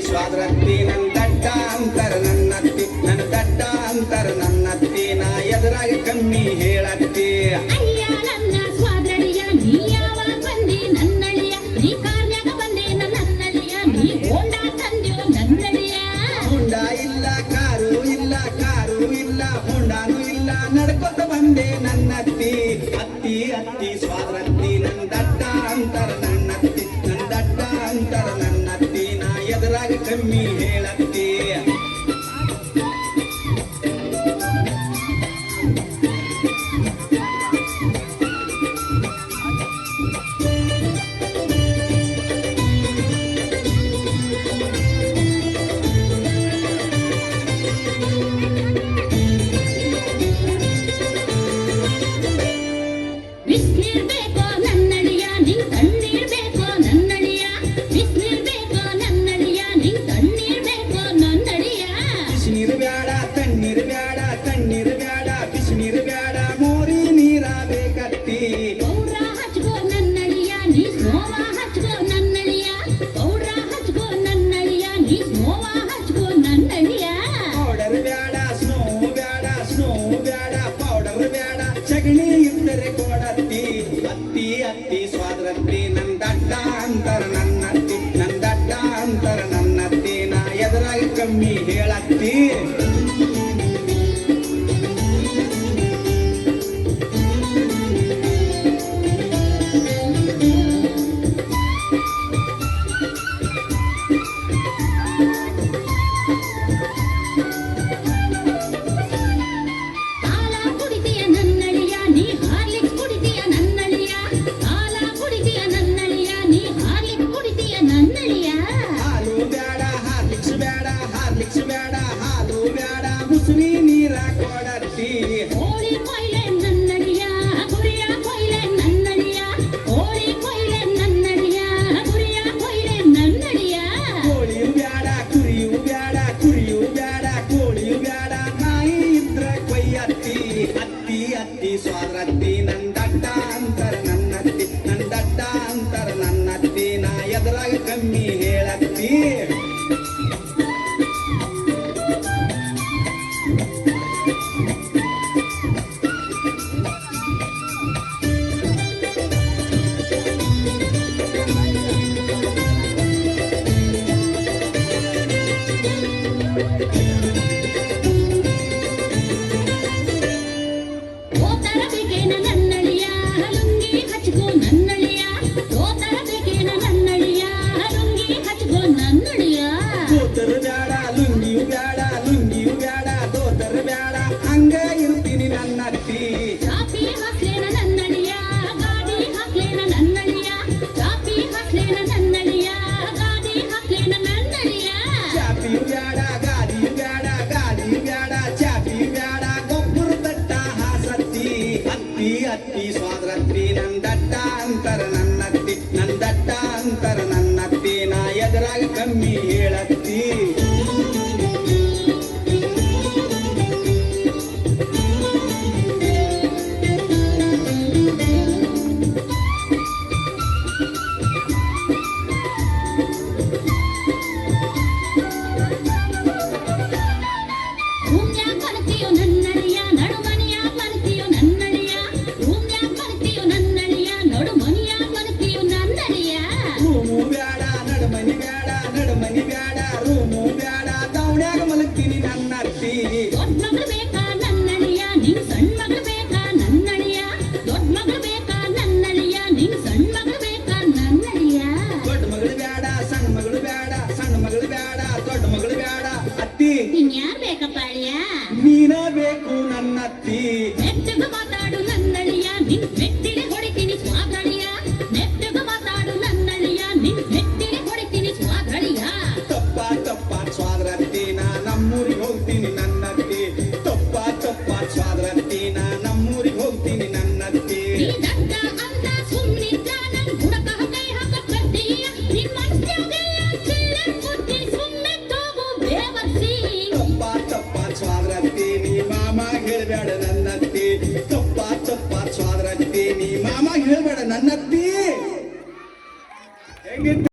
ಸ್ವಾದ್ರತ್ತಿ ನನ್ನ ದಡ್ಡ ಅಂತರ ನನ್ನತ್ತಿ ನನ್ನ ದಡ್ಡ ಅಂತರ ನನ್ನತ್ತಿ ನಾ ಎದುರಾಗಿ ಕಮ್ಮಿ ಹೇಳತ್ತಿ ಅಯ್ಯ ನನ್ನ ಸ್ವಾದ್ರಳಿಯ ನೀ ಯಾವಾಗ ಬಂದಿ ನನ್ನಳಿಯ ನೀ ಕಾರ್ಯಾಗ ಬಂದೆ ನನ್ನಳಿಯ ನೀ ಹೋಂಡ ತಂದ್ಯೋ ನನ್ನಳಿಯ ಹೋಂಡ ಇಲ್ಲ ಕಾರು ಇಲ್ಲ ಕಾರು ಇಲ್ಲ ಹೋಂಡಾನು ಇಲ್ಲ ನಡ್ಕೊತ ಬಂದೆ ನನ್ನತ್ತಿ ಅತ್ತಿ ಅತ್ತಿ ಸ್ವಾದ್ರತ್ತಿ ನನ್ನ ದಡ್ಡ ಅಂತರ ನನ್ನತ್ತಿ ನನ್ನ ದಡ್ಡ ಅಂತರ ನನ್ನತ್ತಿ ನಾ ಎದುರಾಗಿ ಕಮ್ಮಿ ಹೇಳತ್ತಿ ಸಗಣಿ ಇದ್ದರೆ ಕೊಡತ್ತಿ ಅತ್ತಿ ಅತ್ತಿ ಸ್ವಾದ್ರತ್ತಿ ನನ್ನ ದಡ್ಡ ಅಂತರ ನನ್ನತ್ತಿ ನನ್ನ ದಡ್ಡ ಅಂತರ ನನ್ನತ್ತಿ ನಾ ಎದುರಾಗಿ ಕಮ್ಮಿ ಹೇಳತ್ತಿ ಮುಸುರಿ ನೀರ ಕೊಡತ್ತಿ ಹೋಳಿ ಕೊಯ್ಲೆ ನನ್ನಳಿಯ ಗುರಿಯ ಕೊಯ್ಲೆ ನನ್ನಳಿಯ ಹೋಳಿ ಕೊಯ್ಲೆ ನನ್ನಳಿಯ ಗುರಿಯ ಕೊಯ್ಲೆ ನನ್ನಳಿಯ ಕೋಳಿಯು ಬ್ಯಾಡ ಕುರಿಯು ಬ್ಯಾಡ ಕುರಿಯು ಬ್ಯಾಡ ಕೋಳಿಯು ಬ್ಯಾಡ ನಾಯಿ ಇದ್ರ ಕೊಯ್ಯತ್ತಿ ಅತ್ತಿ ಅತ್ತಿ ಸ್ವಾದ್ರತ್ತಿ ನನ್ನ ದಡ್ಡ ಅಂತರ ನನ್ನತ್ತಿ ನನ್ನ ದಡ್ಡ ಅಂತರ ನನ್ನತ್ತಿ ನಾ ಎದುರಾಗ ಕಮ್ಮಿ ಹೇಳತ್ತಿ ದೋತರ ಬ್ಯಾಡ ಲುಂಗಿಯು ಬ್ಯಾಡ ಲುಂಗಿಯು ಬ್ಯಾಡ ದೋತರ ಬ್ಯಾಡ ಹಂಗ ಇರ್ತೀನಿ ನನ್ನತ್ತಿ ಚಾಪಿ ಹಾಕ್ಲೇನ ನನ್ನಳಿಯ ಗಾಡಿ ಹಾಕ್ಲೇನ ನನ್ನಳಿಯ ಚಾಪಿ ಹಾಕ್ಲೇನ ನನ್ನಳಿಯ ಗಾಡಿ ಹಾಕ್ಲೇನ ನನ್ನಳಿಯ ಚಾಪಿಯು ಬ್ಯಾಡ ಗಾಡಿಯು ಬ್ಯಾಡ ಗಾಡಿಯು ಬ್ಯಾಡ ಚಾಪಿಯು ಬ್ಯಾಡ ಗೊಬ್ಬರ ದಟ್ಟ ಹಾಸತ್ತಿ ಅತ್ತಿ ಅತ್ತಿ ಸ್ವಾದ್ರತ್ತಿ ನನ್ನ ದಡ್ಡ ಅಂತರ ನನ್ನತ್ತಿ ನನ್ನ ದಡ್ಡ ಅಂತರ ನನ್ನತ್ತಿ ನಾ ಎದುರಾಗ ಕಮ್ಮಿ ಹೇಳತ್ತಿ ನನ್ನಳಿಯ ನಡುಮನಿಯ ಅಂತೀನಿ ನನ್ನತ್ತಿ ನೀ ದಟ್ಟ